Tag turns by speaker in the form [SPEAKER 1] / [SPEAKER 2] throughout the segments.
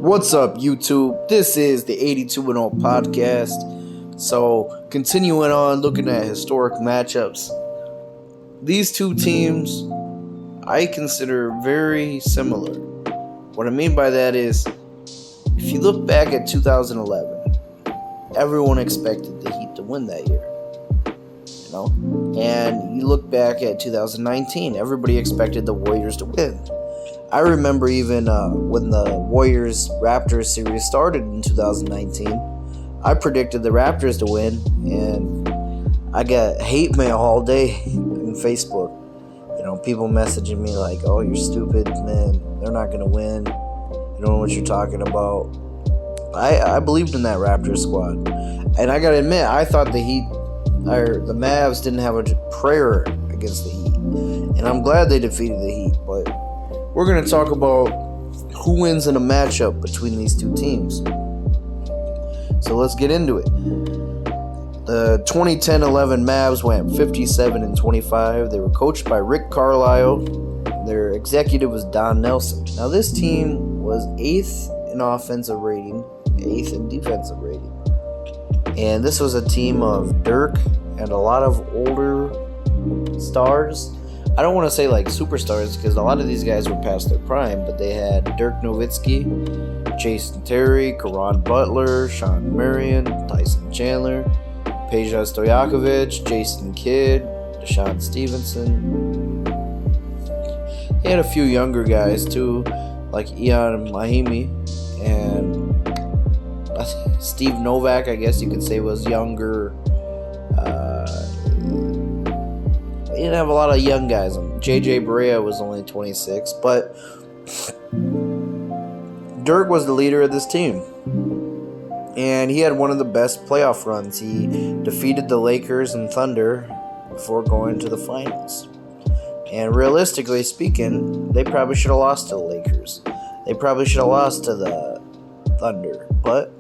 [SPEAKER 1] What's up, YouTube? This is the 82-0 podcast. So, continuing on looking at historic matchups, these two teams I consider very similar. What I mean by that is, if you look back at 2011, everyone expected the Heat to win that year. And you look back at 2019, everybody expected the Warriors to win. I remember even when the Warriors-Raptors series started in 2019, I predicted the Raptors to win, and I got hate mail all day on Facebook. People messaging me like, "Oh, you're stupid, man. They're not going to win. You don't know what you're talking about." I believed in that Raptors squad. And I got to admit, I thought the Mavs didn't have a prayer against the Heat. And I'm glad they defeated the Heat, but we're going to talk about who wins in a matchup between these two teams. So let's get into it. The 2010-11 Mavs went 57-25. They were coached by Rick Carlisle. Their executive was Don Nelson. Now this team was 8th in offensive rating, 8th in defensive rating. And this was a team of Dirk and a lot of older stars. I don't want to say like superstars because a lot of these guys were past their prime, but they had Dirk Nowitzki, Jason Terry, Caron Butler, Sean Marion, Tyson Chandler, Peja Stojakovic, Jason Kidd, Deshaun Stevenson. They had a few younger guys too, like Ian Mahimi and Steve Novak, I guess you could say, was younger. They didn't have a lot of young guys. J.J. Barea was only 26, but Dirk was the leader of this team. And he had one of the best playoff runs. He defeated the Lakers and Thunder before going to the finals. And realistically speaking, they probably should have lost to the Lakers. They probably should have lost to the Thunder. But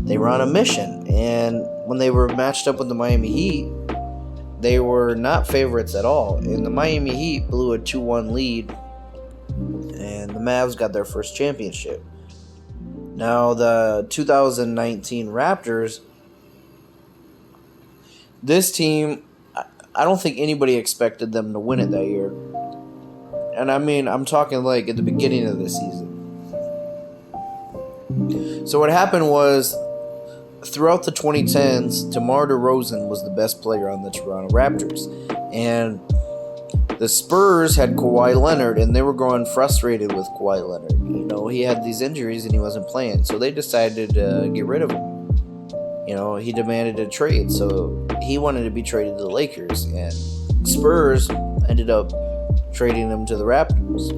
[SPEAKER 1] they were on a mission. And when they were matched up with the Miami Heat, they were not favorites at all. And the Miami Heat blew a 2-1 lead. And the Mavs got their first championship. Now, the 2019 Raptors, this team, I don't think anybody expected them to win it that year. And I mean, I'm talking like at the beginning of the season. So what happened was, throughout the 2010s, DeMar DeRozan was the best player on the Toronto Raptors. And the Spurs had Kawhi Leonard, and they were growing frustrated with Kawhi Leonard. He had these injuries and he wasn't playing, so they decided to get rid of him. He demanded a trade, so he wanted to be traded to the Lakers, and Spurs ended up trading him to the Raptors.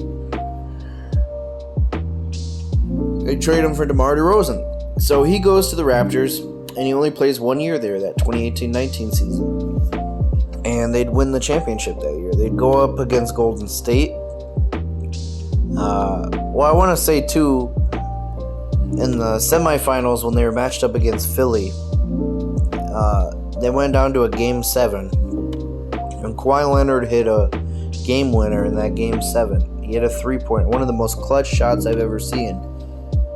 [SPEAKER 1] They trade him for DeMar DeRozan. So he goes to the Raptors, and he only plays 1 year there, that 2018-19 season. And they'd win the championship that year. They'd go up against Golden State. I want to say, too, in the semifinals when they were matched up against Philly, they went down to a Game 7. And Kawhi Leonard hit a game winner in that Game 7. He hit a 3-point, one of the most clutch shots I've ever seen.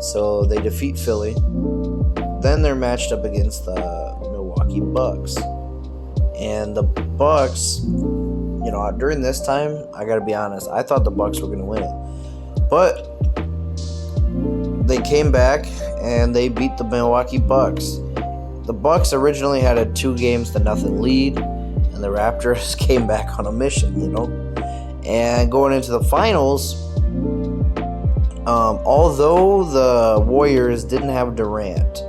[SPEAKER 1] So they defeat Philly. Then they're matched up against the Milwaukee Bucks. And the Bucks, during this time, I gotta be honest, I thought the Bucks were gonna win it. But they came back and they beat the Milwaukee Bucks. The Bucks originally had a 2-0 lead, and the Raptors came back on a mission, And going into the finals, although the Warriors didn't have Durant,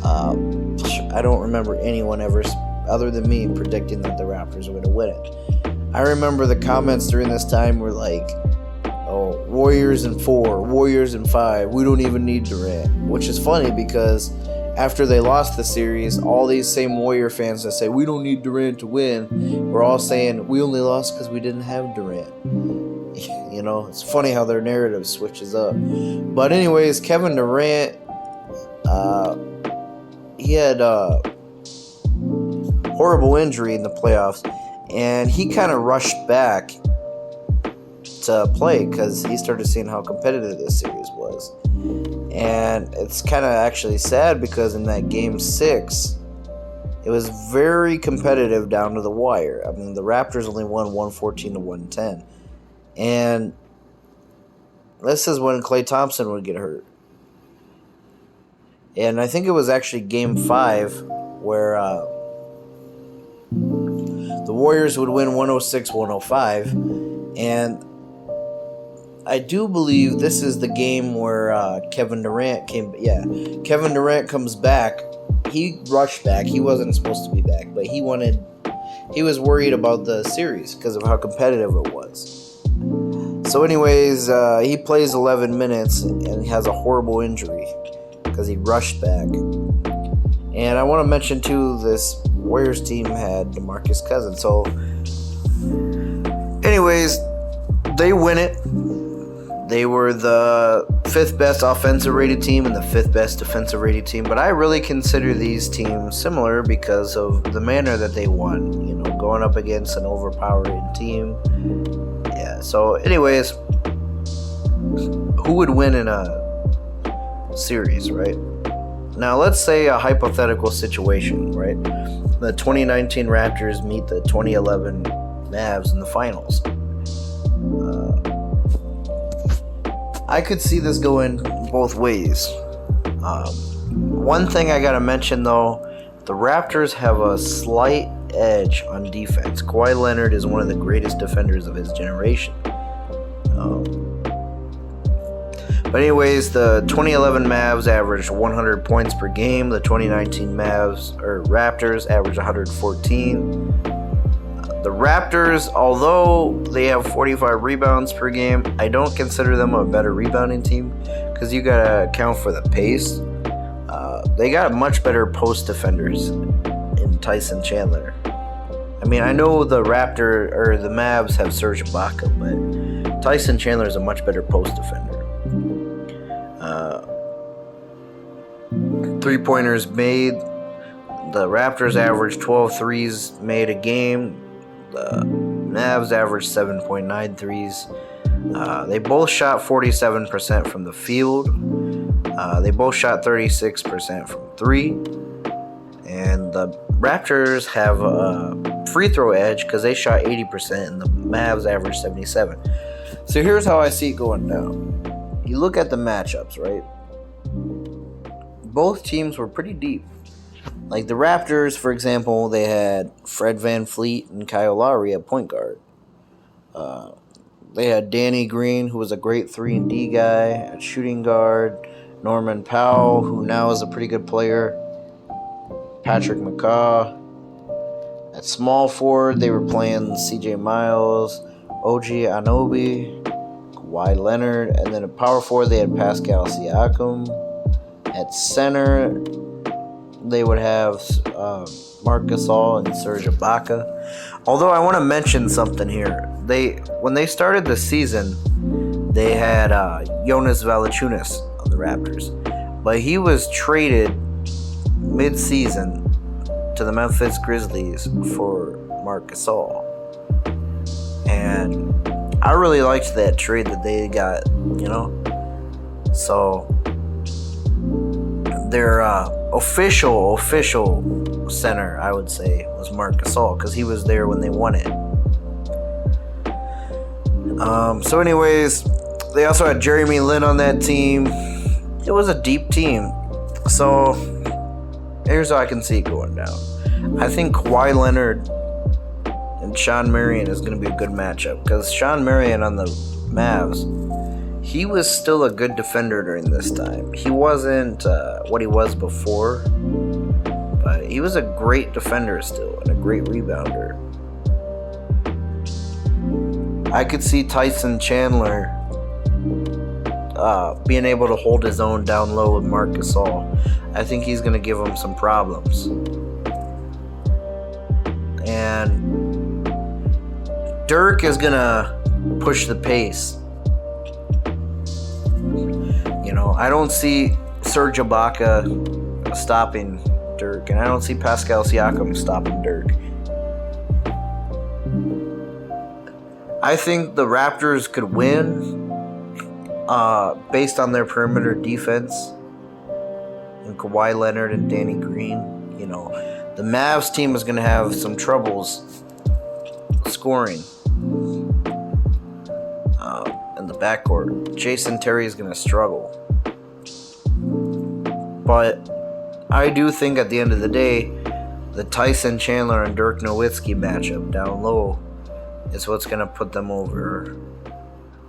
[SPEAKER 1] I don't remember anyone ever, other than me, predicting that the Raptors were going to win it. I remember the comments during this time were like, "Oh, Warriors in 4, Warriors in 5, we don't even need Durant," which is funny because after they lost the series, all these same Warrior fans that say, "We don't need Durant to win," were all saying, "We only lost because we didn't have Durant." It's funny how their narrative switches up. But anyways, Kevin Durant, he had a horrible injury in the playoffs, and he kind of rushed back to play because he started seeing how competitive this series was. was. And it's kind of actually sad because in that game 6, it was very competitive down to the wire. I mean, the Raptors only won 114 to 110. And this is when Klay Thompson would get hurt. And I think it was actually game 5 where the Warriors would win 106-105. And I do believe this is the game where Kevin Durant Kevin Durant comes back. He rushed back. He wasn't supposed to be back, but he was worried about the series because of how competitive it was. So anyways, he plays 11 minutes and has a horrible injury because he rushed back. And I want to mention too, this Warriors team had DeMarcus Cousins. So anyways, they win it. They were the 5th best offensive rated team and the 5th best defensive rated team. But I really consider these teams similar because of the manner that they won. You know, going up against an overpowering team. Yeah, so anyways, who would win in a series, right? Now, let's say a hypothetical situation, right? The 2019 Raptors meet the 2011 Mavs in the finals. I could see this going both ways. One thing I gotta mention though, the Raptors have a slight edge on defense. Kawhi Leonard is one of the greatest defenders of his generation. But anyways, the 2011 Mavs averaged 100 points per game. The 2019 Raptors averaged 114. The Raptors, although they have 45 rebounds per game, I don't consider them a better rebounding team because you gotta account for the pace. They got much better post defenders in Tyson Chandler. I mean, I know the Mavs have Serge Ibaka, but Tyson Chandler is a much better post defender. 3-pointers made. The Raptors averaged 12 threes made a game. The Mavs averaged 7.9 threes. They both shot 47% from the field. They both shot 36% from 3. And the Raptors have a free throw edge because they shot 80% and the Mavs averaged 77. So here's how I see it going down. You look at the matchups, right? Both teams were pretty deep. Like the Raptors, for example, they had Fred VanVleet and Kyle Lowry at point guard. They had Danny Green, who was a great 3-and-D guy, at shooting guard. Norman Powell, who now is a pretty good player. Patrick McCaw. At small forward, they were playing C.J. Miles, OG Anunoby, Kawhi Leonard, and then at power forward, they had Pascal Siakam. At center, they would have Marc Gasol and Serge Ibaka. Although I want to mention something here. When they started the season, they had Jonas Valanciunas on the Raptors. But he was traded mid-season to the Memphis Grizzlies for Marc Gasol. And I really liked that trade that they got, you know. So their official center, I would say, was Marc Gasol because he was there when they won it. So anyways, they also had Jeremy Lin on that team. It was a deep team. So here's how I can see it going down. I think Kawhi Leonard and Sean Marion is going to be a good matchup because Sean Marion on the Mavs, he was still a good defender during this time. He wasn't what he was before, but he was a great defender still and a great rebounder. I could see Tyson Chandler being able to hold his own down low with Marc Gasol. I think he's going to give him some problems. And Dirk is going to push the pace. You know, I don't see Serge Ibaka stopping Dirk, and I don't see Pascal Siakam stopping Dirk. I think the Raptors could win, based on their perimeter defense and Kawhi Leonard and Danny Green, the Mavs team is going to have some troubles scoring in the backcourt. Jason Terry is going to struggle. But I do think at the end of the day, the Tyson Chandler and Dirk Nowitzki matchup down low is what's going to put them over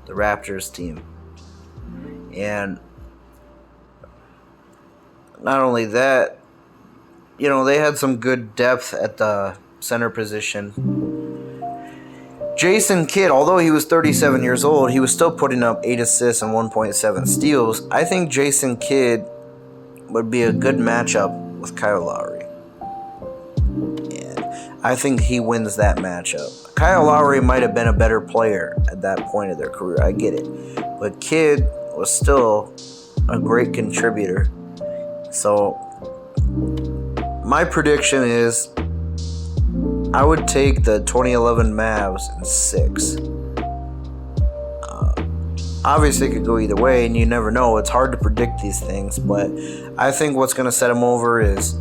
[SPEAKER 1] the Raptors team. And not only that, they had some good depth at the center position. Jason Kidd, although he was 37 years old, he was still putting up 8 assists and 1.7 steals. I think Jason Kidd would be a good matchup with Kyle Lowry. And I think he wins that matchup. Kyle Lowry might have been a better player at that point of their career. I get it. But Kidd was still a great contributor. So my prediction is I would take the 2011 Mavs in 6. Obviously, it could go either way, and you never know. It's hard to predict these things, but I think what's going to set him over is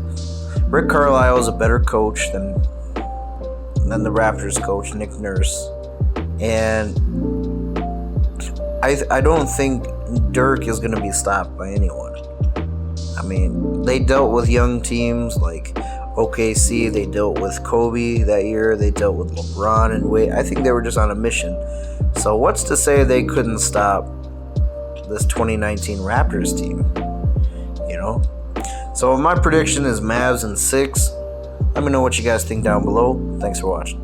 [SPEAKER 1] Rick Carlisle is a better coach than the Raptors coach, Nick Nurse. And I don't think Dirk is going to be stopped by anyone. I mean, they dealt with young teams like OKC. They dealt with Kobe that year. They dealt with LeBron and Wade. I think they were just on a mission. So what's to say they couldn't stop this 2019 Raptors team? So my prediction is Mavs in 6. Let me know what you guys think down below. Thanks for watching.